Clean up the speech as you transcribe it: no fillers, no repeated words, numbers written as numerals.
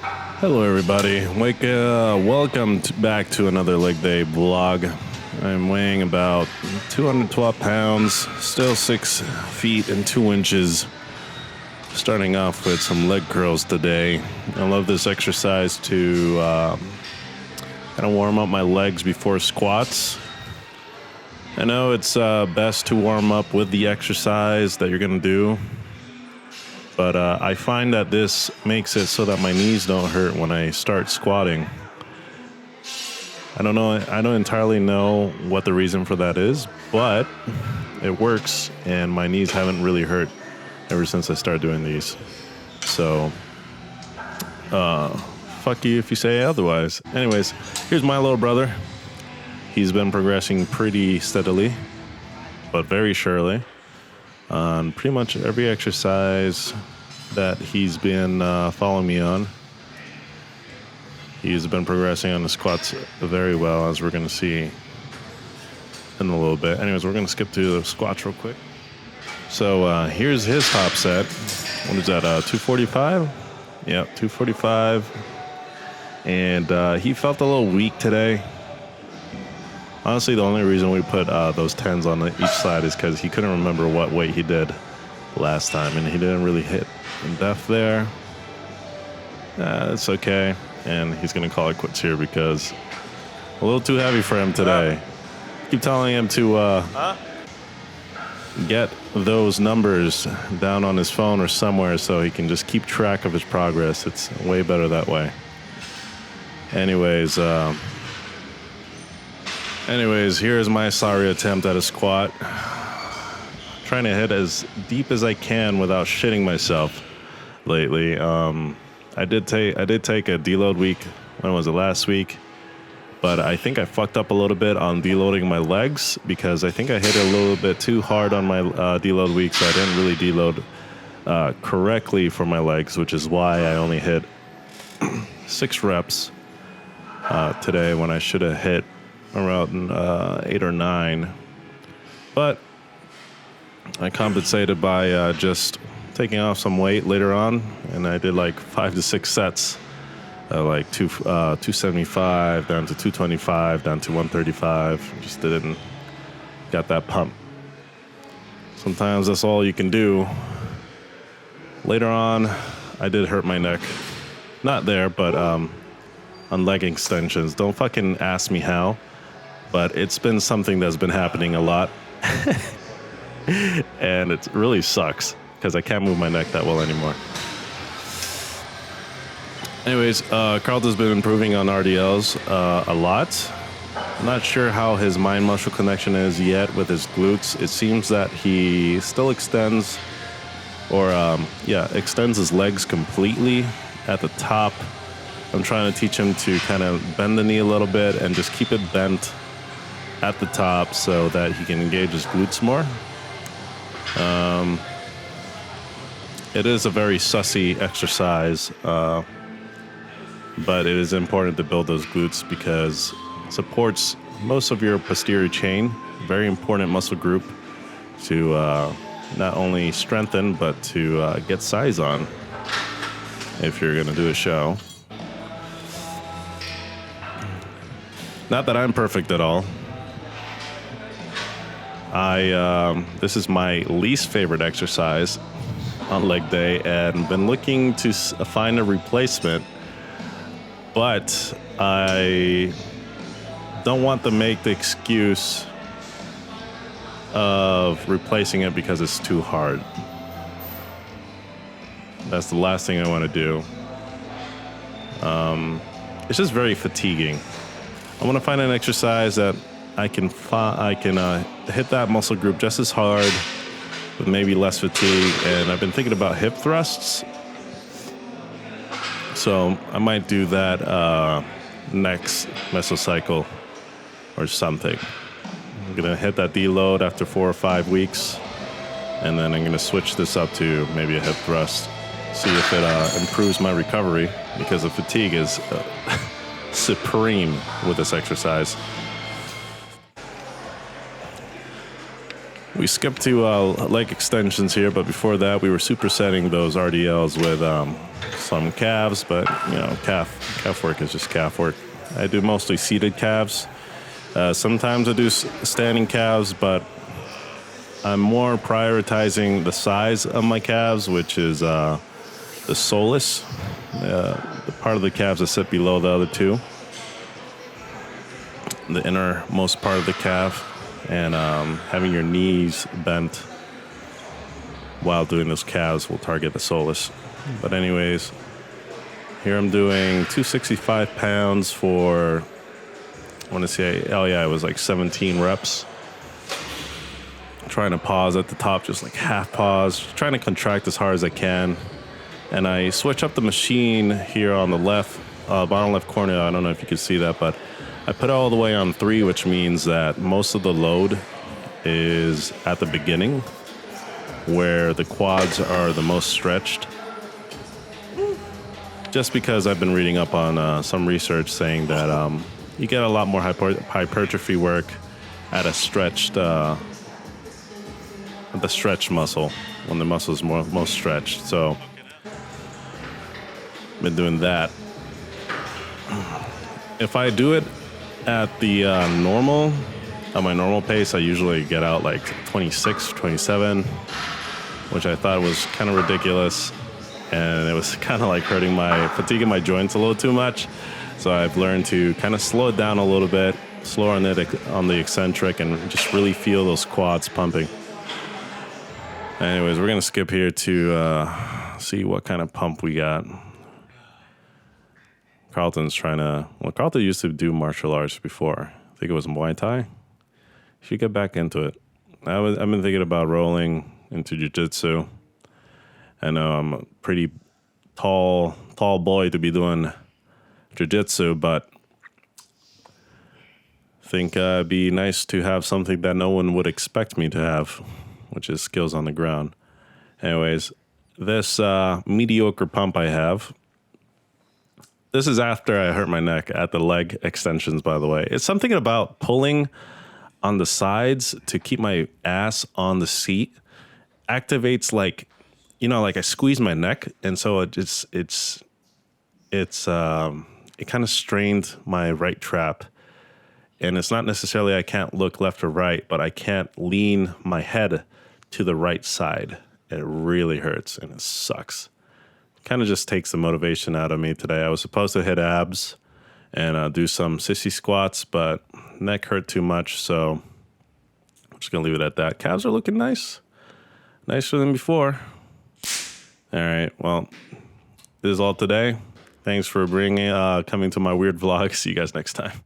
Hello, everybody. Welcome back to another leg day vlog. I'm weighing about 212 pounds, still 6 feet and 2 inches. Starting off with some leg curls today. I love this exercise to kind of warm up my legs before squats. I know it's best to warm up with the exercise that you're going to do. But I find that this makes it so that my knees don't hurt when I start squatting. I don't entirely know what the reason for that is, but it works, and my knees haven't really hurt ever since I started doing these. So, fuck you if you say otherwise. Anyways, here's my little brother. He's been progressing pretty steadily, but very surely. On pretty much every exercise that he's been following me on. He's been progressing on the squats very well, as we're going to see in a little bit. Anyways, we're going to skip to the squats real quick. So here's his top set. What is that, 245? Yep, 245. And he felt a little weak today. Honestly, the only reason we put those 10s on each side is because he couldn't remember what weight he did last time, and he didn't really hit in depth there. It's okay, and he's going to call it quits here because a little too heavy for him today. Keep telling him to get those numbers down on his phone or somewhere so he can just keep track of his progress. It's way better that way. Anyways, here's my sorry attempt at a squat. Trying to hit as deep as I can without shitting myself lately. I did take a deload week. When was it? Last week. But I think I fucked up a little bit on deloading my legs because I think I hit a little bit too hard on my deload week, so I didn't really deload correctly for my legs, which is why I only hit 6 reps today when I should have hit around 8 or 9. But I compensated by just taking off some weight later on, and I did like 5 to 6 sets, like 275 down to 225 down to 135. Just didn't got that pump. Sometimes that's all you can do. Later on, I did hurt my neck. Not there, but on leg extensions. Don't fucking ask me how, but it's been something that's been happening a lot. And it really sucks because I can't move my neck that well anymore. Anyways, Carlton's been improving on RDLs a lot. I'm not sure how his mind-muscle connection is yet with his glutes. It seems that he still extends his legs completely at the top. I'm trying to teach him to kind of bend the knee a little bit and just keep it bent at the top so that he can engage his glutes more. It is a very sussy exercise, but it is important to build those glutes because it supports most of your posterior chain. Very important muscle group to not only strengthen, but to get size on if you're going to do a show. Not that I'm perfect at all. This is my least favorite exercise on leg day, and been looking to find a replacement, but I don't want to make the excuse of replacing it because it's too hard. That's the last thing I want to do. It's just very fatiguing. I want to find an exercise that I can hit that muscle group just as hard with maybe less fatigue, and I've been thinking about hip thrusts, so I might do that next mesocycle or something. I'm gonna hit that deload after 4 or 5 weeks, and then I'm gonna switch this up to maybe a hip thrust, see if it improves my recovery, because the fatigue is supreme with this exercise. We skipped to leg extensions here, but before that, we were supersetting those RDLs with some calves. But you know, calf work is just calf work. I do mostly seated calves. Sometimes I do standing calves, but I'm more prioritizing the size of my calves, which is the soleus, the part of the calves that sit below the other two, the innermost part of the calf. And having your knees bent while doing those calves will target the soleus. But anyways, here I'm doing 265 pounds for, I want to say, it was like 17 reps. Trying to pause at the top, just like half pause, trying to contract as hard as I can. And I switch up the machine here on the left, bottom left corner. I don't know if you can see that, but I put it all the way on 3, which means that most of the load is at the beginning, where the quads are the most stretched. Just because I've been reading up on some research saying that you get a lot more hypertrophy work at a stretched, the stretched muscle, when the muscle is most stretched. So I've been doing that. If I do it at the at my normal pace, I usually get out like 26, 27, which I thought was kind of ridiculous. And it was kind of like fatiguing my joints a little too much. So I've learned to kind of slow it down a little bit, slower on the eccentric, and just really feel those quads pumping. Anyways, we're going to skip here to see what kind of pump we got. Carlton used to do martial arts before. I think it was Muay Thai. Should get back into it. I've been thinking about rolling into jiu-jitsu. I know I'm a pretty tall boy to be doing jiu-jitsu, but I think it'd be nice to have something that no one would expect me to have, which is skills on the ground. Anyways, this mediocre pump I have, this is after I hurt my neck at the leg extensions, by the way. It's something about pulling on the sides to keep my ass on the seat. Activates like I squeeze my neck, and so it kind of strained my right trap. And it's not necessarily I can't look left or right, but I can't lean my head to the right side. It really hurts, and it sucks. Kind of just takes the motivation out of me today. I was supposed to hit abs and do some sissy squats, but neck hurt too much, so I'm just going to leave it at that. Calves are looking nice. Nicer than before. All right, well, this is all today. Thanks for coming to my weird vlog. See you guys next time.